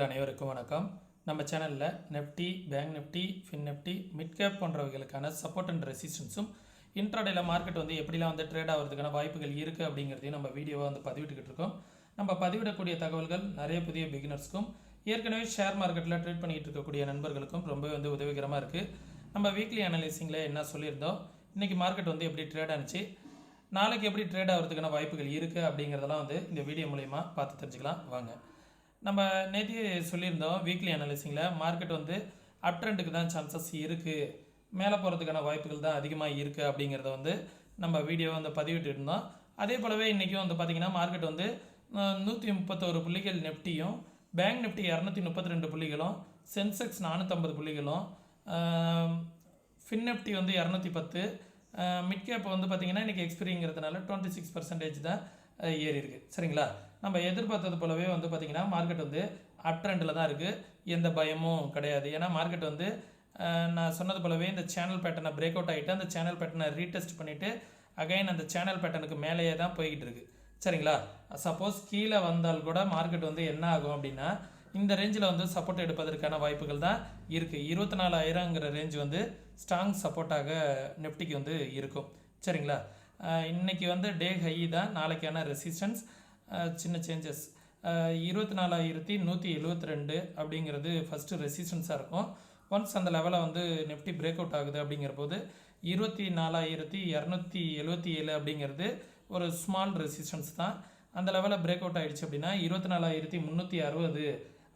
அனைவருக்கும் வணக்கம். நம்ம சேனலில் Nifty, bank Nifty, fin Nifty, mid cap போன்றவைகளுக்கான சப்போர்ட் அண்ட் ரெசிஸ்டன்ஸும் இன்ட்ராடேல மார்க்கெட் எப்படிலாம் ட்ரேட் ஆகிறதுக்கான வாய்ப்புகள் இருக்குது அப்படிங்கிறதையும் நம்ம வீடியோவாக பதிவிட்டுக்கிட்டு இருக்கோம். நம்ம பதிவிடக்கூடிய தகவல்கள் நிறைய புதிய பிகினர்ஸ்க்கும் ஏற்கனவே ஷேர் மார்க்கெட்டில் ட்ரேட் பண்ணிகிட்டு இருக்கக்கூடிய நண்பர்களுக்கும் ரொம்ப உதவிகரமாக இருக்குது. நம்ம வீக்லி அனலைசிங்கில் என்ன சொல்லியிருந்தோம், இன்றைக்கி மார்க்கெட் எப்படி ட்ரேட் ஆனிச்சு, நாளைக்கு எப்படி ட்ரேட் ஆகிறதுக்கான வாய்ப்புகள் இருக்குது அப்படிங்கிறதெல்லாம் இந்த வீடியோ மூலயமா பார்த்து தெரிஞ்சுக்கலாம் வாங்க. நம்ம நேற்று சொல்லியிருந்தோம் வீக்லி அனலைசிங்கில் மார்க்கெட் அப் ட்ரெண்டுக்கு தான் சான்சஸ் இருக்குது, மேலே போகிறதுக்கான வாய்ப்புகள் தான் அதிகமாக இருக்குது அப்படிங்கிறத நம்ம வீடியோ பதிவிட்டு இருந்தோம். அதே போலவே இன்றைக்கும் பார்த்திங்கன்னா மார்க்கெட் 131 புள்ளிகள் நெஃப்டியும், பேங்க் நிஃப்டி 232 புள்ளிகளும், சென்செக்ஸ் 450 புள்ளிகளும், ஃபின் நிஃப்டி 210, மிட் கேப் பார்த்திங்கன்னா இன்றைக்கி எக்ஸ்பிரிங்கிறதுனால 26% தான் ஏறி இருக்குது. சரிங்களா, நம்ம எதிர்பார்த்தது போலவே பார்த்திங்கன்னா மார்க்கெட் அப் ட்ரெண்டில் தான் இருக்குது, எந்த பயமும் கிடையாது. ஏன்னா மார்க்கெட் நான் சொன்னது போலவே இந்த சேனல் பேட்டர்னை பிரேக் அவுட் ஆகிட்டு அந்த சேனல் பேட்டர்னை ரீடெஸ்ட் பண்ணிவிட்டு அகைன் அந்த சேனல் பேட்டர்னுக்கு மேலேயே தான் போய்கிட்டு இருக்குது. சரிங்களா, சப்போஸ் கீழே வந்தால் கூட மார்க்கெட் என்ன ஆகும் அப்படின்னா இந்த ரேஞ்சில் சப்போர்ட் எடுப்பதற்கான வாய்ப்புகள் தான் இருக்குது. 24,000ங்கிற ரேஞ்ச் ஸ்ட்ராங் சப்போர்ட்டாக நெஃப்டிக்கு இருக்கும். சரிங்களா, இன்றைக்கி டே ஹை தான், நாளைக்கான ரெசிஸ்டன்ஸ் சின்ன சேஞ்சஸ் 24,172 அப்படிங்கிறது ஃபஸ்ட்டு ரெசிஸ்டன்ஸாக இருக்கும். ஒன்ஸ் அந்த லெவலை நெஃப்டி பிரேக் அவுட் ஆகுது அப்படிங்கிற போது 24,277 அப்படிங்கிறது ஒரு ஸ்மால் ரெசிஸ்டன்ஸ் தான். அந்த லெவலில் பிரேக் அவுட் ஆகிடுச்சு அப்படின்னா 24,360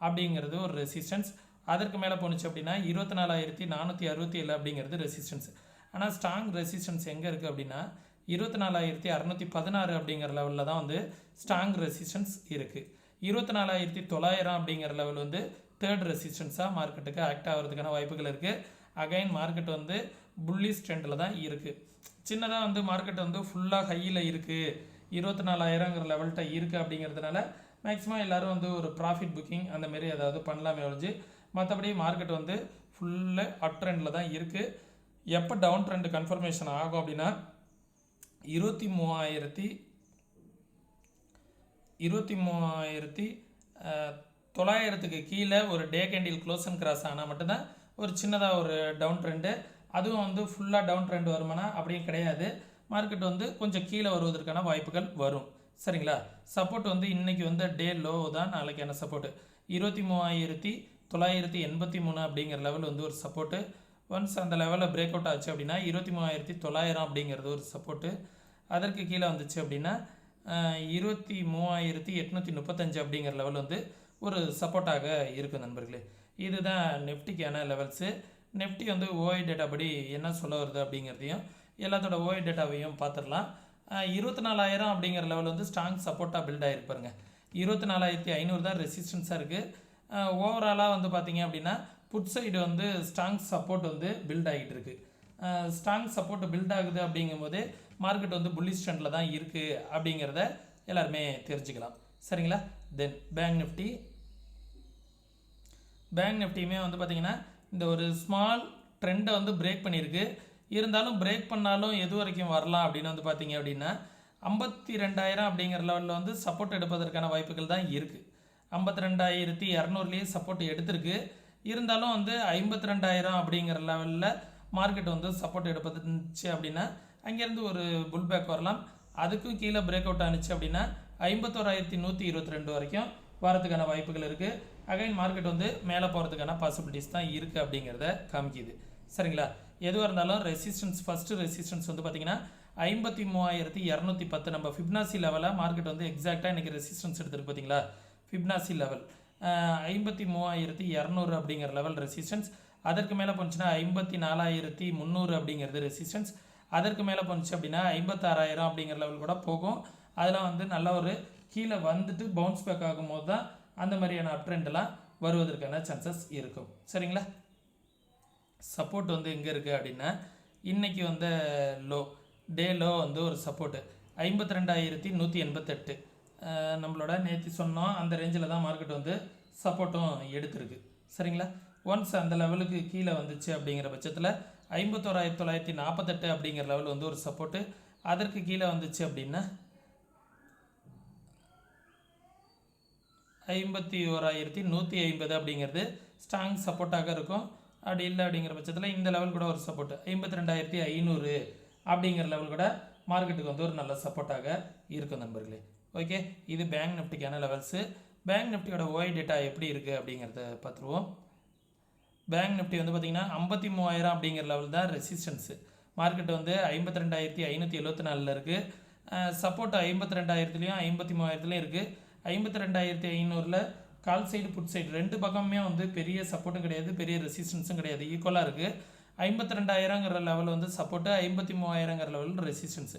அப்படிங்கிறது ஒரு ரெசிஸ்டன்ஸ். அதற்கு மேலே போணுச்சு அப்படின்னா 24,467 அப்படிங்கிறது ரெசிஸ்டன்ஸ். ஆனால் ஸ்ட்ராங் ரெசிஸ்டன்ஸ் எங்கே இருக்குது அப்படின்னா 24,616 அப்படிங்கிற லெவலில் தான் ஸ்ட்ராங் ரெசிஸ்டன்ஸ் இருக்குது. 24,900 அப்படிங்கிற லெவல் தேர்ட் ரெசிஸ்டன்ஸாக மார்க்கெட்டுக்கு ஆக்ட் ஆகிறதுக்கான வாய்ப்புகள் இருக்குது. அகைன் மார்க்கெட் புல்லிஷ் ட்ரெண்டில் தான் இருக்குது. சின்னதாக மார்க்கெட் ஃபுல்லாக ஹையில் இருக்குது, 24,000ங்கிற லெவல்கிட்ட இருக்குது அப்படிங்கிறதுனால மேக்ஸிமம் எல்லோரும் ஒரு ப்ராஃபிட் புக்கிங் அந்தமாரி ஏதாவது பண்ணலாமே ஒழிஞ்சு மற்றபடி மார்க்கெட் ஃபுல்லாக அப் ட்ரெண்டில் தான் இருக்குது. எப்போ டவுன் ட்ரெண்ட் கன்ஃபர்மேஷன் ஆகும் அப்படின்னா 23,900க்கு கீழே ஒரு டே கேண்டில் க்ளோஸ் அண்ட் கிராஸ் ஆனால் மட்டும்தான் ஒரு சின்னதாக ஒரு டவுன் ட்ரெண்டு. அதுவும் ஃபுல்லாக டவுன் ட்ரெண்ட் வருமானா அப்படியும் கிடையாது. மார்க்கெட் கொஞ்சம் கீழே வருவதற்கான வாய்ப்புகள் வரும். சரிங்களா, சப்போர்ட் இன்றைக்கி டே லோ தான், நாளைக்கான சப்போர்ட்டு 23,983 அப்படிங்கிற லெவல் ஒரு சப்போர்ட்டு. ஒன்ஸ் அந்த லெவலில் பிரேக் அவுட் ஆச்சு அப்படின்னா 23,900 அப்படிங்கிறது ஒரு சப்போர்ட்டு. அதற்கு கீழே வந்துச்சு அப்படின்னா 23,835 அப்படிங்கிற லெவல் ஒரு சப்போர்ட்டாக இருக்குது நண்பர்களே. இதுதான் நெஃப்டிக்கான லெவல்ஸு. நெஃப்டி ஓஐ டேட்டா படி என்ன சொல்ல வருது அப்படிங்கிறதையும் எல்லாத்தோட ஓஐ டேட்டாவையும் பார்த்துடலாம். 24,000 அப்படிங்கிற லெவல் ஸ்ட்ராங் சப்போர்ட்டாக பில்ட் ஆகிருப்பாருங்க. 24,500 தான் ரெசிஸ்டன்ஸாக இருக்குது. ஓவராலாக பார்த்தீங்க அப்படின்னா put side strong support build ஆகிட்டு இருக்குது. ஸ்ட்ராங் சப்போர்ட் பில்ட் ஆகுது அப்படிங்கும்போது மார்க்கெட் புல்லிஷ் ட்ரெண்டில் தான் இருக்குது அப்படிங்கிறத எல்லாருமே தெரிஞ்சுக்கலாம். சரிங்களா, தென் பேங்க் நிஃப்டியுமே பார்த்திங்கன்னா இந்த ஒரு ஸ்மால் ட்ரெண்டை பிரேக் பண்ணியிருக்கு. இருந்தாலும் பிரேக் பண்ணாலும் எது வரைக்கும் வரலாம் அப்படின்னு பார்த்தீங்க அப்படின்னா 52,000 அப்படிங்கிற லெவலில் சப்போர்ட் எடுப்பதற்கான வாய்ப்புகள் தான் இருக்குது. 52,200லேயே சப்போர்ட் எடுத்திருக்கு. இருந்தாலும் 52,000 அப்படிங்கிற லெவலில் மார்க்கெட் சப்போர்ட் எடுப்பதுச்சு அப்படின்னா அங்கேருந்து ஒரு புல் பேக் வரலாம். அதுக்கும் கீழே பிரேக் அவுட் ஆனிச்சு அப்படின்னா 51,122 வரைக்கும் வரதுக்கான வாய்ப்புகள் இருக்குது. அகைன் மார்க்கெட் மேலே போகிறதுக்கான பாசிபிலிட்டிஸ் தான் இருக்குது அப்படிங்கிறத காமிக்குது. சரிங்களா, எதுவாக இருந்தாலும் ரெசிஸ்டன்ஸ் ஃபஸ்ட்டு ரெசிஸ்டன்ஸ் பார்த்திங்கன்னா 53,210 நம்ம ஃபிப்னாசி லெவலில் மார்க்கெட் எக்ஸாக்டாக இன்றைக்கி ரெசிஸ்டன்ஸ் எடுத்துருக்கு. பார்த்தீங்களா, ஃபிப்னாசி லெவல் 53,200 அப்படிங்கிற லெவல் ரெசிஸ்டன்ஸ். அதற்கு மேலே போணுச்சுன்னா 54,300 அப்படிங்கிறது ரெசிஸ்டன்ஸ். அதற்கு மேலே போணுச்சு அப்படின்னா 56,000 அப்படிங்கிற லெவல் கூட போகும். அதெல்லாம் நல்ல ஒரு கீழே பவுன்ஸ் பேக் ஆகும்போது தான் அந்த மாதிரியான அப் ட்ரெண்டெல்லாம் வருவதற்கான சான்சஸ் இருக்கும். சரிங்களா, சப்போர்ட் எங்கே இருக்குது அப்படின்னா இன்றைக்கி லோ டே லோ ஒரு சப்போர்ட்டு 52,188 நம்மளோட நேற்று சொன்னோம் அந்த ரேஞ்சில் தான் மார்க்கெட் சப்போர்ட்டும் எடுத்துருக்கு. சரிங்களா, ஒன்ஸ் அந்த லெவலுக்கு கீழே வந்துச்சு அப்படிங்கிற பட்சத்தில் 51,948 அப்படிங்கிற லெவல் ஒரு சப்போர்ட்டு. அதற்கு கீழே வந்துச்சு அப்படின்னா 51,150 அப்படிங்கிறது ஸ்ட்ராங் சப்போர்ட்டாக இருக்கும். அப்படி இல்லை அப்படிங்கிற பட்சத்தில் இந்த லெவல் கூட ஒரு சப்போர்ட் 52,500 அப்படிங்கிற லெவல் கூட மார்க்கெட்டுக்கு வந்து ஒரு நல்ல சப்போர்ட்டாக இருக்கும் நண்பர்களே. ஓகே, இது பேங்க் நிஃப்டிக்கான லெவல்ஸு. பேங்க் நிஃப்டியோட ஓய் டேட்டா எப்படி இருக்குது அப்படிங்கிறத பார்த்துருவோம். பேங்க் நிஃப்டி வந்து பார்த்திங்கன்னா 53,000 அப்படிங்கிற லெவல் தான் ரெசிஸ்டன்ஸு. மார்க்கெட் வந்து 52,574 இருக்குது. சப்போர்ட் 52,000லையும் 53,000லையும் இருக்குது. 52,500 கால் சைடு புட் சைடு ரெண்டு பக்கமுமே வந்து பெரிய சப்போர்ட்டும் கிடையாது, பெரிய ரெசிஸ்டன்ஸும் கிடையாது, ஈக்குவலாக இருக்குது. 52,000ங்கிற லெவல் வந்து சப்போர்ட்டு, 53,000ங்கிற லெவல் ரெசிஸ்டன்ஸு.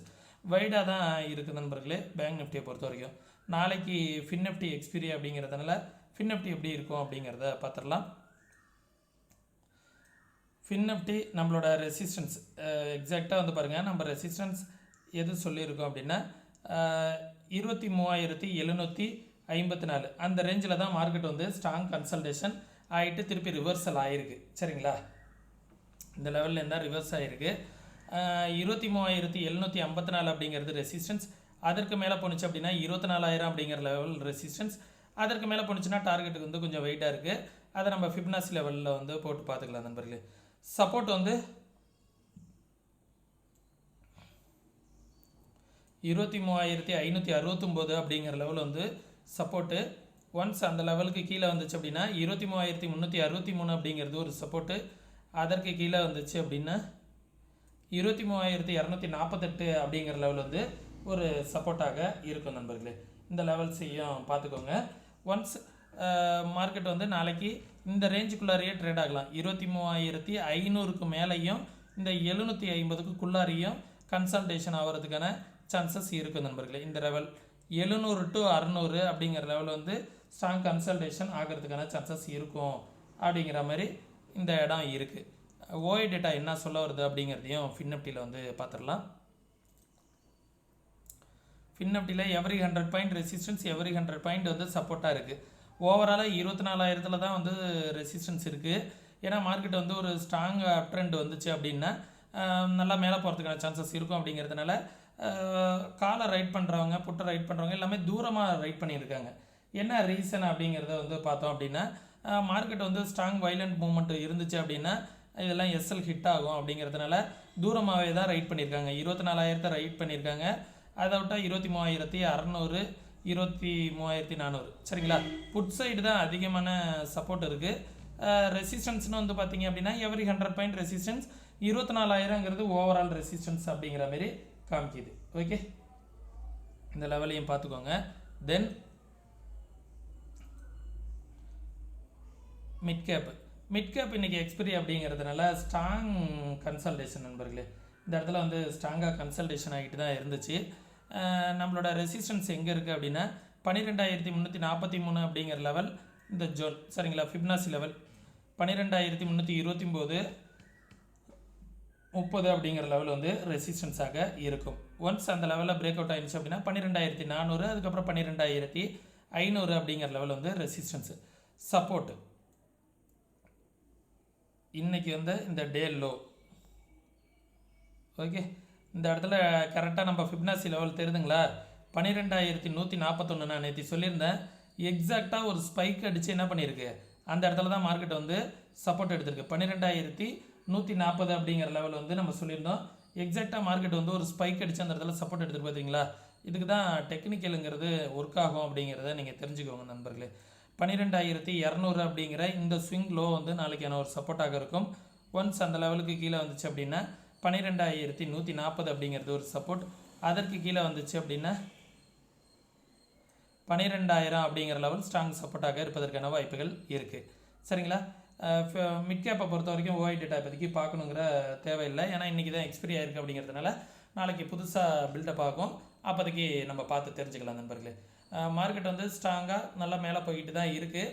வைடாக தான் இருக்குது நண்பர்களே பேங்க் நிஃப்டியை பொறுத்த வரைக்கும். நாளைக்கு ஃபின் நிஃப்டி எக்ஸ்பீரி அப்படிங்கிறதுனால ஃபின் நிஃப்டி எப்படி இருக்கும் அப்படிங்கிறத பார்த்துடலாம். ஃபின் நிஃப்டி நம்மளோட ரெசிஸ்டன்ஸ் எக்ஸாக்டாக வந்து பாருங்கள், நம்ம ரெசிஸ்டன்ஸ் எது சொல்லியிருக்கோம் அப்படின்னா 23,754 அந்த ரேஞ்சில் தான் மார்க்கெட் வந்து ஸ்ட்ராங் கன்சல்டேஷன் ஆகிட்டு திருப்பி ரிவர்சல் ஆகிருக்கு. சரிங்களா, இந்த லெவலில் இருந்தால் ரிவர்ஸ் ஆகிருக்கு. 23,754 அப்படிங்கிறது ரெசிஸ்டன்ஸ். அதற்கு மேலே போணுச்சு அப்படின்னா 24,000 அப்படிங்கிற லெவல் ரெசிஸ்டன்ஸ். அதற்கு மேலே போணுச்சுன்னா டார்கெட்டுக்கு வந்து கொஞ்சம் வெயிட்டாக இருக்குது. அதை நம்ம ஃபிப்னாசி லெவலில் வந்து போட்டு பார்த்துக்கலாம் நண்பர்களே. சப்போர்ட் வந்து 23,569 அப்படிங்கிற லெவல் வந்து சப்போர்ட்டு. ஒன்ஸ் அந்த லெவலுக்கு கீழே வந்துச்சு அப்படின்னா 23,363 அப்படிங்கிறது ஒரு சப்போர்ட்டு. அதற்கு கீழே வந்துச்சு அப்படின்னா 23,248 அப்படிங்கிற லெவல் வந்து ஒரு சப்போர்ட்டாக இருக்கும் நண்பர்களே. இந்த லெவல்ஸையும் பார்த்துக்கோங்க. ஒன்ஸ் மார்க்கெட் வந்து நாளைக்கு இந்த ரேஞ்சுக்குள்ளாரையே ட்ரேட் ஆகலாம். 23,500க்கு மேலேயும் இந்த 750க்குள்ளாரையும் கன்சல்டேஷன் ஆகிறதுக்கான சான்சஸ் இருக்குது நண்பர்களே. இந்த லெவல் 700 to 600 அப்படிங்கிற லெவல் வந்து ஸ்ட்ராங் கன்சல்டேஷன் ஆகிறதுக்கான சான்சஸ் இருக்கும் அப்படிங்கிற மாதிரி இந்த இடம் இருக்குது. ஓய் டேட்டா என்ன சொல்ல வருது அப்படிங்கிறதையும் ஃபின் நிஃப்டியில் வந்து பார்த்துடலாம். ஃபின் நிஃப்டியில் every 100 point resistance, every 100 point வந்து சப்போர்ட்டாக இருக்குது. ஓவராலாக 24,000 தான் வந்து ரெசிஸ்டன்ஸ் இருக்குது. ஏன்னா மார்க்கெட் வந்து ஒரு ஸ்ட்ராங் அப் ட்ரெண்ட் வந்துச்சு அப்படின்னா நல்லா மேலே போகிறதுக்கான சான்சஸ் இருக்கும். அப்படிங்கிறதுனால காலை ரைட் பண்ணுறவங்க, புட்டை ரைட் பண்ணுறவங்க எல்லாமே தூரமாக ரைட் பண்ணியிருக்காங்க. என்ன ரீசன் அப்படிங்கிறத வந்து பார்த்தோம் அப்படின்னா, மார்க்கெட் வந்து ஸ்ட்ராங் வைலண்ட் மூவ்மெண்ட் இருந்துச்சு அப்படின்னா இதெல்லாம் எஸ்எல் ஹிட் ஆகும். அப்படிங்கிறதுனால தூரமாகவே தான் ரைட் பண்ணியிருக்காங்க. 24,000 ரைட் பண்ணியிருக்காங்க. அதை விட்டால் 23,600, 23,400. சரிங்களா, புட் சைடு தான் அதிகமான சப்போர்ட் இருக்குது. ரெசிஸ்டன்ஸ்னு வந்து பார்த்தீங்க அப்படின்னா எவரி 100 பாயிண்ட் ரெசிஸ்டன்ஸ், 24,000ங்கிறது ஓவரால் ரெசிஸ்டன்ஸ் அப்படிங்கிற மாதிரி காமிக்குது. ஓகே, இந்த லெவலையும் பார்த்துக்கோங்க. தென் மிட் கேப் இன்றைக்கி எக்ஸ்பிரி அப்படிங்கிறதுனால ஸ்ட்ராங் கன்சல்டேஷன் நண்பர்களே. இந்த இடத்துல வந்து ஸ்ட்ராங்காக கன்சல்டேஷன் ஆகிட்டு தான் இருந்துச்சு. நம்மளோட ரெசிஸ்டன்ஸ் எங்கே இருக்குது அப்படின்னா 12,343 அப்படிங்கிற லெவல் இந்த ஜோன். சரிங்களா, ஃபிப்னாசி லெவல் 12,329, 30 அப்படிங்கிற லெவல் வந்து ரெசிஸ்டன்ஸாக இருக்கும். ஒன்ஸ் அந்த லெவலில் பிரேக் அவுட் ஆகிடுச்சு அப்படின்னா 12,400, அதுக்கப்புறம் 12,500 அப்படிங்கிற லெவல் வந்து ரெசிஸ்டன்ஸு. சப்போர்ட்டு இன்றைக்கி வந்து இந்த டே லோ. ஓகே, இந்த இடத்துல கரெக்டாக நம்ம ஃபிப்னாசி லெவல் தெரியுதுங்களா, 12,141 நான் நேற்று சொல்லியிருந்தேன். எக்ஸாக்டாக ஒரு ஸ்பைக் அடித்து என்ன பண்ணியிருக்கு, அந்த இடத்துல தான் மார்க்கெட் வந்து சப்போர்ட் எடுத்திருக்கு. 12,140 அப்படிங்கிற லெவல் வந்து நம்ம சொல்லியிருந்தோம். எக்ஸாக்டாக மார்க்கெட் வந்து ஒரு ஸ்பைக் அடித்து அந்த இடத்துல சப்போர்ட் எடுத்துருக்கு. பார்த்தீங்களா, இதுக்கு தான் டெக்னிக்கலுங்கிறது ஒர்க் ஆகும் அப்படிங்கிறத நீங்கள் தெரிஞ்சுக்கோங்க நண்பர்களே. 12,200 அப்படிங்கிற இந்த ஸ்விங் லோ வந்து நாளைக்கான ஒரு சப்போர்ட்டாக இருக்கும். ஒன்ஸ் அந்த லெவலுக்கு கீழே வந்துச்சு அப்படின்னா 12,140 அப்படிங்கிறது ஒரு சப்போர்ட். அதற்கு கீழே வந்துச்சு அப்படின்னா 12,000 அப்படிங்கிற லெவல் ஸ்ட்ராங் சப்போர்ட்டாக இருப்பதற்கான வாய்ப்புகள் இருக்குது. சரிங்களா, மிட் கேப்பை பொறுத்த வரைக்கும் ஓஐ டேட்டா இப்போதைக்கு பார்க்கணுங்கிற தேவையில்லை. ஏன்னா இன்றைக்கி தான் எக்ஸ்பைரி ஆகிருக்கு அப்படிங்கிறதுனால நாளைக்கு புதுசாக பில்டப் ஆகும். அப்போதைக்கு நம்ம பார்த்து தெரிஞ்சுக்கலாம் நண்பர்களே. மார்க்கெட் வந்து ஸ்ட்ராங்காக நல்லா மேலே போய்கிட்டு தான் இருக்குது.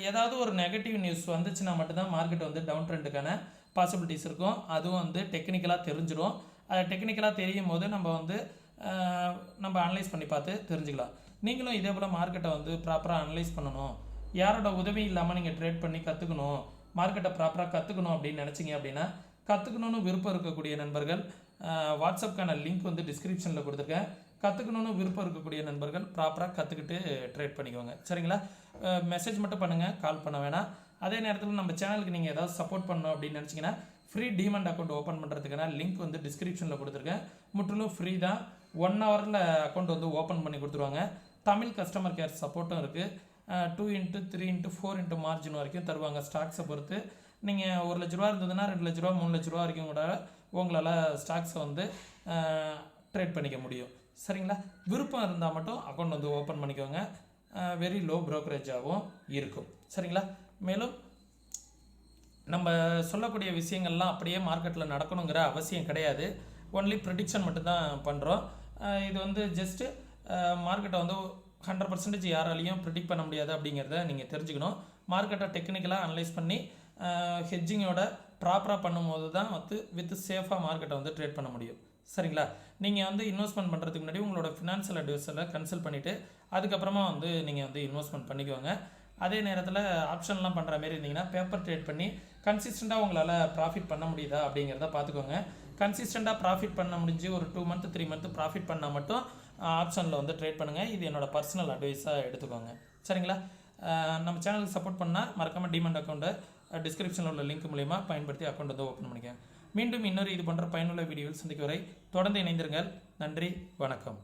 ஏதாவது ஒரு நெகட்டிவ் நியூஸ் வந்துச்சுன்னா மட்டும்தான் மார்க்கெட் வந்து டவுன் ட்ரெண்டுக்கான பாசிபிலிட்டிஸ் இருக்கும். அதுவும் வந்து டெக்னிக்கலாக தெரிஞ்சிடும். அது டெக்னிக்கலாக தெரியும் போது நம்ம அனலைஸ் பண்ணி பார்த்து தெரிஞ்சுக்கலாம். நீங்களும் இதே போல் மார்க்கெட்டை வந்து ப்ராப்பராக அனலைஸ் பண்ணணும், யாரோட உதவி இல்லாமல் நீங்கள் ட்ரேட் பண்ணி கற்றுக்கணும், மார்க்கெட்டை ப்ராப்பராக கற்றுக்கணும் அப்படின்னு நினச்சிங்க அப்படின்னா, கற்றுக்கணுன்னு விருப்பம் இருக்கக்கூடிய நண்பர்கள் வாட்ஸ்அப்க்கான லிங்க் வந்து டிஸ்கிரிப்ஷனில் கொடுத்துருக்கேன். கற்றுக்கணுன்னு விருப்பம் இருக்கக்கூடிய நண்பர்கள் ப்ராப்பராக கற்றுக்கிட்டு ட்ரேட் பண்ணிக்கோங்க. சரிங்களா, மெசேஜ் மட்டும் பண்ணுங்கள், கால் பண்ண வேணாம். அதே நேரத்தில் நம்ம சேனலுக்கு நீங்கள் ஏதாவது சப்போர்ட் பண்ணணும் அப்படின்னு நினச்சிங்கன்னா ஃப்ரீ டீமண்ட் அக்கௌண்ட் ஓப்பன் பண்ணுறதுக்கான லிங்க் வந்து டிஸ்கிரிப்ஷனில் கொடுத்துருக்கேன். முற்றிலும் ஃப்ரீ தான். 1 ஹவரில் அக்கௌண்ட் வந்து ஓப்பன் பண்ணி கொடுத்துருவாங்க. தமிழ் கஸ்டமர் கேர் சப்போர்ட்டும் இருக்குது. 2x 3x 4x மார்ஜின் வரைக்கும் தருவாங்க. ஸ்டாக்ஸை பொறுத்து நீங்கள் 1 லட்ச ரூபா இருந்ததுன்னா 2 லட்ச ரூபா 3 லட்ச ரூபா வரைக்கும் கூட உங்களால் ஸ்டாக்ஸை வந்து ட்ரேட் பண்ணிக்க முடியும். சரிங்களா? விருப்பம் இருந்தால் மட்டும் அக்கௌண்ட் வந்து ஓப்பன் பண்ணிக்கோங்க. வெரி லோ ப்ரோக்கரேஜாகவும் இருக்கும். சரிங்களா? மேலும் நம்ம சொல்லக்கூடிய விஷயங்கள்லாம் அப்படியே மார்க்கெட்டில் நடக்கணுங்கிற அவசியம் கிடையாது. ஒன்லி ப்ரிடிக்ஷன் மட்டும்தான் பண்ணுறோம். இது வந்து ஜஸ்ட்டு மார்க்கெட்டை வந்து 100% யாராலையும் ப்ரிடிக்ட் பண்ண முடியாது அப்படிங்கிறத நீங்கள் தெரிஞ்சுக்கணும். மார்க்கெட்டை டெக்னிக்கலாக அனலைஸ் பண்ணி ஹெட்ஜிங்கோட ப்ராப்பராக பண்ணும்போது தான் வந்து வித் சேஃபாக மார்க்கெட்டை வந்து ட்ரேட் பண்ண முடியும். சரிங்களா? நீங்கள் வந்து இன்வெஸ்ட்மெண்ட் பண்ணுறதுக்கு முன்னாடி உங்களோட ஃபினான்ஷியல் அட்வைஸரில் கன்சல்ட் பண்ணிவிட்டு அதுக்கப்புறமா வந்து நீங்கள் வந்து இன்வெஸ்ட்மெண்ட் பண்ணிக்கோங்க. அதே நேரத்தில் ஆப்ஷன்லாம் பண்ணுற மாதிரி இருந்தீங்கன்னா பேப்பர் ட்ரேட் பண்ணி கன்சிஸ்டண்ட்டாக உங்களால் ப்ராஃபிட் பண்ண முடியுதா அப்படிங்கிறத பார்த்துக்கோங்க. கன்சிஸ்டண்ட்டாக ப்ராஃபிட் பண்ண முடிஞ்சு ஒரு 2 மந்த் 3 மந்த் ப்ராஃபிட் பண்ணால் மட்டும் ஆப்ஷனில் வந்து ட்ரேட் பண்ணுங்கள். இது என்னோடய பர்சனல் அட்வைஸாக எடுத்துக்கோங்க. சரிங்களா? நம்ம சேனலுக்கு சப்போர்ட் பண்ணால் மறக்காமல் டிமெண்ட் அக்கௌண்ட்டை டிஸ்கிரிப்ஷனில் உள்ள லிங்க் மூலிமா பயன்படுத்தி அக்கௌண்ட் வந்து ஓப்பன் பண்ணிக்கோங்க. மீண்டும் இன்னொரு இது போன்ற பயனுள்ள வீடியோவில் சந்திக்கும் வரை தொடர்ந்து இணைந்திருங்கள். நன்றி, வணக்கம்.